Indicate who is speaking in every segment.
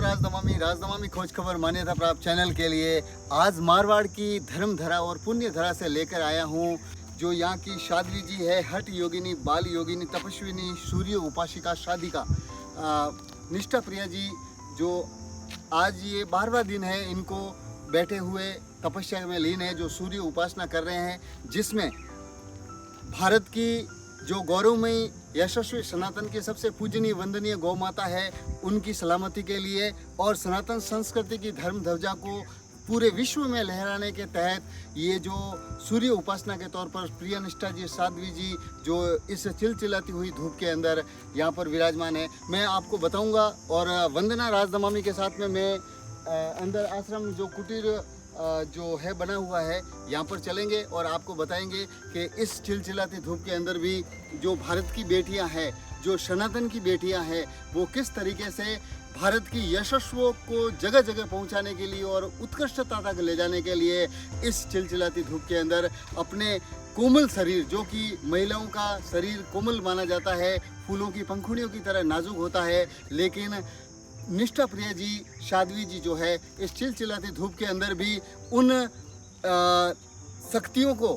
Speaker 1: राजदमामी खोज खबर मान्यता प्राप्त चैनल के लिए आज मारवाड़ की धर्मधरा और पुण्य धरा से लेकर आया हूँ। जो यहाँ की साध्वी जी है, हठ योगिनी, बाल योगिनी, तपस्विनी, सूर्य उपासिका, साधिका निष्ठा प्रिया जी, जो आज ये 12वां दिन है इनको बैठे हुए तपस्या में लीन है, जो सूर्य उपासना कर रहे हैं, जिसमें भारत की जो गौरवमयी यशस्वी सनातन की सबसे पूजनीय वंदनीय गौ माता है, उनकी सलामती के लिए और सनातन संस्कृति की धर्म ध्वजा को पूरे विश्व में लहराने के तहत ये जो सूर्य उपासना के तौर पर प्रिया निष्ठा जी, साध्वी जी, जो इस चिलचिलाती हुई धूप के अंदर यहाँ पर विराजमान है, मैं आपको बताऊंगा। और वंदना राजदमामी के साथ में मैं अंदर आश्रम जो कुटीर जो है बना हुआ है, यहाँ पर चलेंगे और आपको बताएंगे कि इस चिलचिलाती धूप के अंदर भी जो भारत की बेटियाँ हैं, जो सनातन की बेटियाँ हैं, वो किस तरीके से भारत की यशस्वों को जगह जगह पहुंचाने के लिए और उत्कृष्टता तक ले जाने के लिए इस चिलचिलाती धूप के अंदर अपने कोमल शरीर, जो कि महिलाओं का शरीर कोमल माना जाता है, फूलों की पंखुड़ियों की तरह नाजुक होता है, लेकिन निष्ठा प्रिया जी, साध्वी जी जो है इस चिलचिलाती धूप के अंदर भी उन शक्तियों को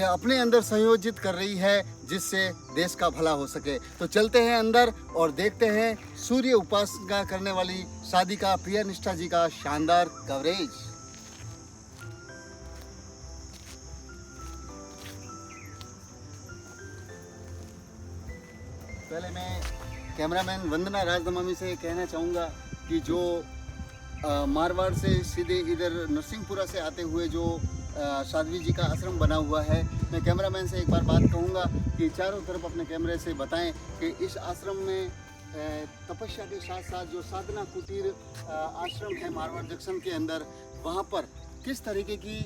Speaker 1: अपने अंदर संयोजित कर रही है, जिससे देश का भला हो सके। तो चलते हैं अंदर और देखते हैं सूर्य उपासना करने वाली साधिका प्रिया निष्ठा जी का शानदार कवरेज। पहले मैं कैमरामैन वंदना राजदमामी से कहना चाहूँगा कि जो मारवाड़ से सीधे इधर नरसिंहपुरा से आते हुए जो साध्वी जी का आश्रम बना हुआ है, मैं कैमरामैन से एक बार बात कहूँगा कि चारों तरफ अपने कैमरे से बताएं कि इस आश्रम में तपस्या के साथ साथ जो साधना कुटीर आश्रम है मारवाड़ जंक्शन के अंदर, वहाँ पर किस तरीके की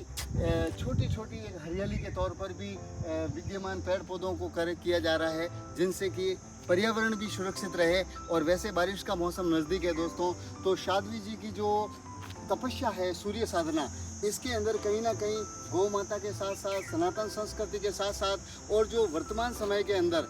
Speaker 1: छोटी छोटी हरियाली के तौर पर भी विद्यमान पेड़ पौधों को किया जा रहा है, जिनसे कि पर्यावरण भी सुरक्षित रहे। और वैसे बारिश का मौसम नज़दीक है दोस्तों, तो साध्वी जी की जो तपस्या है, सूर्य साधना, इसके अंदर कहीं ना कहीं गौ माता के साथ साथ सनातन संस्कृति के साथ साथ और जो वर्तमान समय के अंदर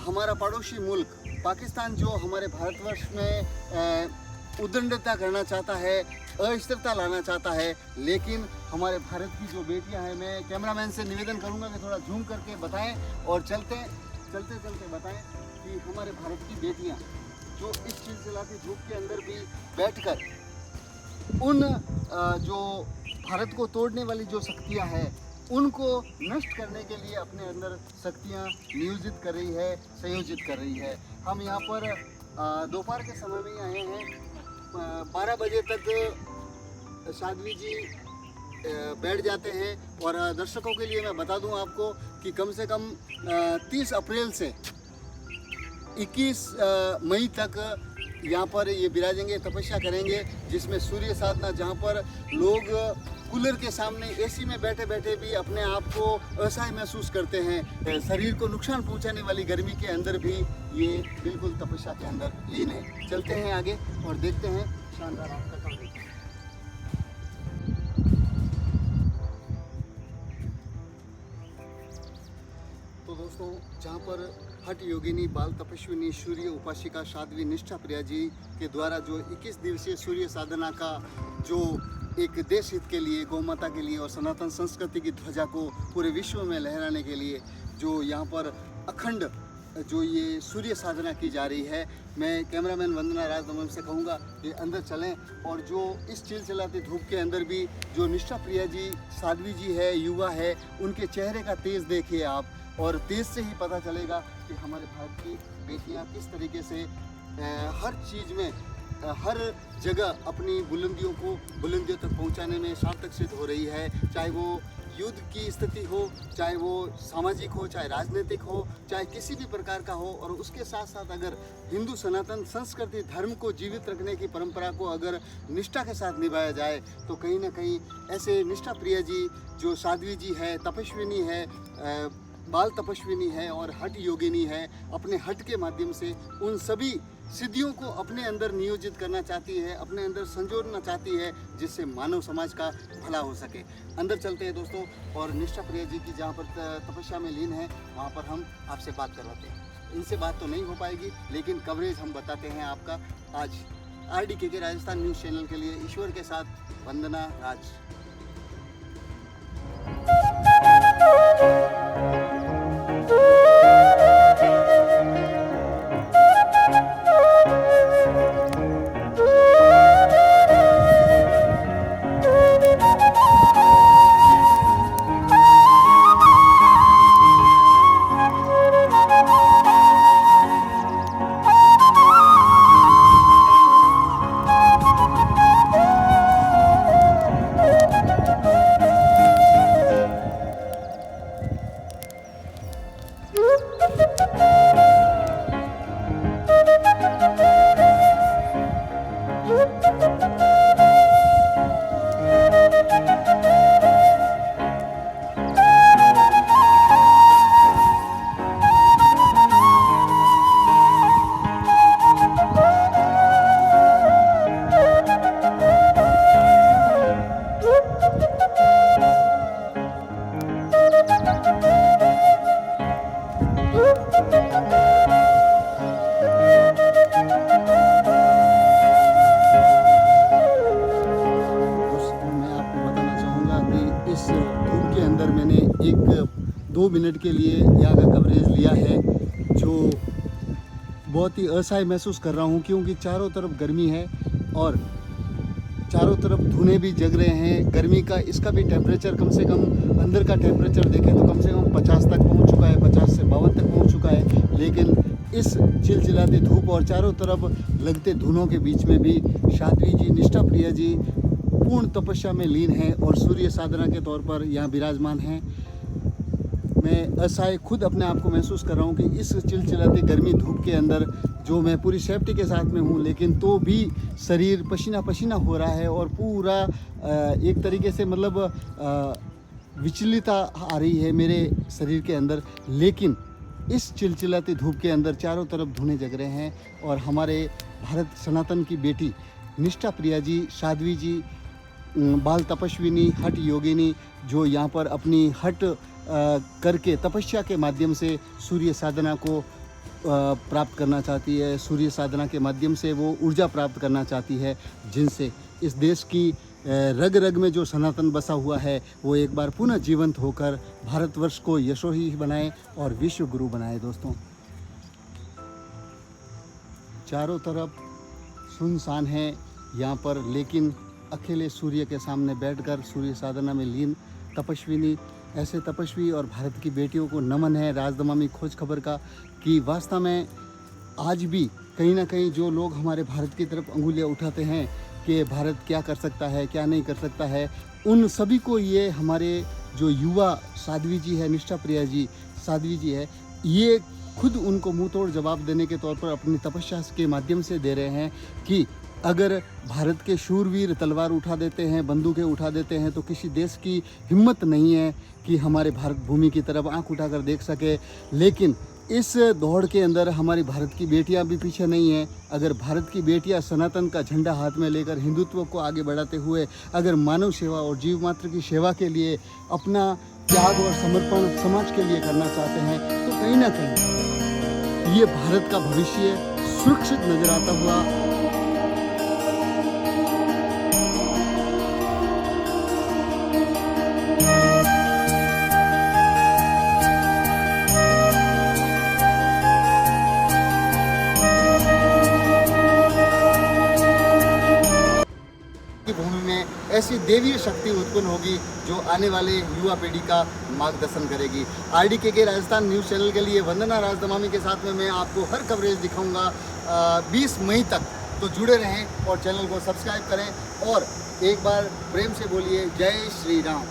Speaker 1: हमारा पड़ोसी मुल्क पाकिस्तान जो हमारे भारतवर्ष में उद्दंडता करना चाहता है, अस्थिरता लाना चाहता है, लेकिन हमारे भारत की जो बेटियां हैं, मैं कैमरामैन से निवेदन करूंगा कि थोड़ा जूम करके बताएं और चलते चलते बताएं कि हमारे भारत की बेटियां जो इस चिलचिलाती धूप के अंदर भी बैठकर उन जो भारत को तोड़ने वाली जो शक्तियां हैं, उनको नष्ट करने के लिए अपने अंदर शक्तियां नियोजित कर रही है, संयोजित कर रही है। हम यहाँ पर दोपहर के समय में आए हैं, 12 बजे तक साध्वी जी बैठ जाते हैं। और दर्शकों के लिए मैं बता दूं आपको कि कम से कम 30 अप्रैल से 21 मई तक यहाँ पर ये विराजेंगे, तपस्या करेंगे, जिसमें सूर्य साधना, जहाँ पर लोग कूलर के सामने एसी में बैठे बैठे भी अपने आप को असहाय महसूस करते हैं, शरीर को नुकसान पहुँचाने वाली गर्मी के अंदर भी ये बिल्कुल तपस्या के अंदर लीन है। चलते हैं आगे और देखते हैं शानदार आपका कवरेज। तो दोस्तों, जहाँ पर हठ योगिनी, बाल तपस्विनी, सूर्य उपासिका, साध्वी निष्ठा प्रिया जी के द्वारा जो 21 दिवसीय सूर्य साधना का जो एक देश हित के लिए, गौ माता के लिए और सनातन संस्कृति की ध्वजा को पूरे विश्व में लहराने के लिए जो यहाँ पर अखंड जो ये सूर्य साधना की जा रही है, मैं कैमरामैन वंदना राजदमामी से कहूँगा कि अंदर चलें और जो इस चिलचिलाती धूप के अंदर भी जो निष्ठा प्रिया जी, साध्वी जी है, युवा है, उनके चेहरे का तेज देखिए आप, और तेज से ही पता चलेगा कि हमारे भारत की बेटियां किस तरीके से हर चीज़ में, हर जगह अपनी बुलंदियों तक पहुंचाने में सार्थक सिद्ध हो रही है। चाहे वो युद्ध की स्थिति हो, चाहे वो सामाजिक हो, चाहे राजनीतिक हो, चाहे किसी भी प्रकार का हो। और उसके साथ साथ अगर हिंदू सनातन संस्कृति धर्म को जीवित रखने की परंपरा को अगर निष्ठा के साथ निभाया जाए, तो कहीं ना कहीं ऐसे निष्ठा प्रिया जी जो साध्वी जी है, तपस्विनी है, बाल तपस्विनी है और हठ योगिनी है, अपने हठ के माध्यम से उन सभी सिद्धियों को अपने अंदर नियोजित करना चाहती है, अपने अंदर संजोना चाहती है, जिससे मानव समाज का भला हो सके। अंदर चलते हैं दोस्तों, और निष्ठा प्रिया जी की जहाँ पर तपस्या में लीन है, वहाँ पर हम आपसे बात करवाते हैं। इनसे बात तो नहीं हो पाएगी, लेकिन कवरेज हम बताते हैं आपका आज RDK के राजस्थान न्यूज़ चैनल के लिए ईश्वर के साथ वंदना राज। इस धूप के अंदर मैंने 1-2 मिनट के लिए यहाँ का कवरेज लिया है, जो बहुत ही असहाय महसूस कर रहा हूँ क्योंकि चारों तरफ गर्मी है और चारों तरफ धुएं भी जग रहे हैं। गर्मी का इसका भी टेम्परेचर कम से कम अंदर का टेम्परेचर देखें तो कम से कम 50 तक पहुँच चुका है, 50 से 52 तक पहुँच चुका है। लेकिन इस चिलचिलाती धूप और चारों तरफ लगते धुनों के बीच में भी साध्वी जी, निष्ठा प्रिया जी पूर्ण तपस्या में लीन हैं और सूर्य साधना के तौर पर यहाँ विराजमान हैं। मैं असहाय खुद अपने आप को महसूस कर रहा हूँ कि इस चिलचिलाती गर्मी धूप के अंदर जो मैं पूरी सेफ्टी के साथ में हूँ, लेकिन तो भी शरीर पसीना पसीना हो रहा है और पूरा एक तरीके से मतलब विचलितता आ रही है मेरे शरीर के अंदर। लेकिन इस चिलचिलाती धूप के अंदर चारों तरफ धुएं जग रहे हैं और हमारे भारत सनातन की बेटी निष्ठा प्रिया जी, साध्वी जी, बाल तपस्विनी, हठ योगिनी, जो यहाँ पर अपनी हठ करके तपस्या के माध्यम से सूर्य साधना को प्राप्त करना चाहती है। सूर्य साधना के माध्यम से वो ऊर्जा प्राप्त करना चाहती है, जिनसे इस देश की रग रग में जो सनातन बसा हुआ है वो एक बार पुनः जीवंत होकर भारतवर्ष को यशस्वी बनाए और विश्व गुरु बनाए। दोस्तों, चारों तरफ सुनसान है यहाँ पर, लेकिन अकेले सूर्य के सामने बैठकर सूर्य साधना में लीन तपस्विनी, ऐसे तपस्वी और भारत की बेटियों को नमन है राजदमामी खोज खबर का कि वास्तव में आज भी कहीं ना कहीं जो लोग हमारे भारत की तरफ अंगुलियां उठाते हैं कि भारत क्या कर सकता है, क्या नहीं कर सकता है, उन सभी को ये हमारे जो युवा साध्वी जी है, निष्ठा प्रिया जी, साध्वी जी है, ये खुद उनको मुंह तोड़ जवाब देने के तौर पर अपनी तपस्या के माध्यम से दे रहे हैं कि अगर भारत के शूरवीर तलवार उठा देते हैं, बंदूकें उठा देते हैं, तो किसी देश की हिम्मत नहीं है कि हमारे भारत भूमि की तरफ आंख उठाकर देख सके। लेकिन इस दौड़ के अंदर हमारी भारत की बेटियां भी पीछे नहीं हैं। अगर भारत की बेटियां सनातन का झंडा हाथ में लेकर हिंदुत्व को आगे बढ़ाते हुए अगर मानव सेवा और जीव मात्र की सेवा के लिए अपना त्याग और समर्पण समाज के लिए करना चाहते हैं, तो कहीं ना कहीं ये भारत का भविष्य सुरक्षित नजर आता हुआ की भूमि में ऐसी देवीय शक्ति उत्पन्न होगी जो आने वाले युवा पीढ़ी का मार्गदर्शन करेगी। RDK के राजस्थान न्यूज़ चैनल के लिए वंदना राजदमामी के साथ में मैं आपको हर कवरेज दिखाऊंगा 20 मई तक। तो जुड़े रहें और चैनल को सब्सक्राइब करें और एक बार प्रेम से बोलिए जय श्री राम।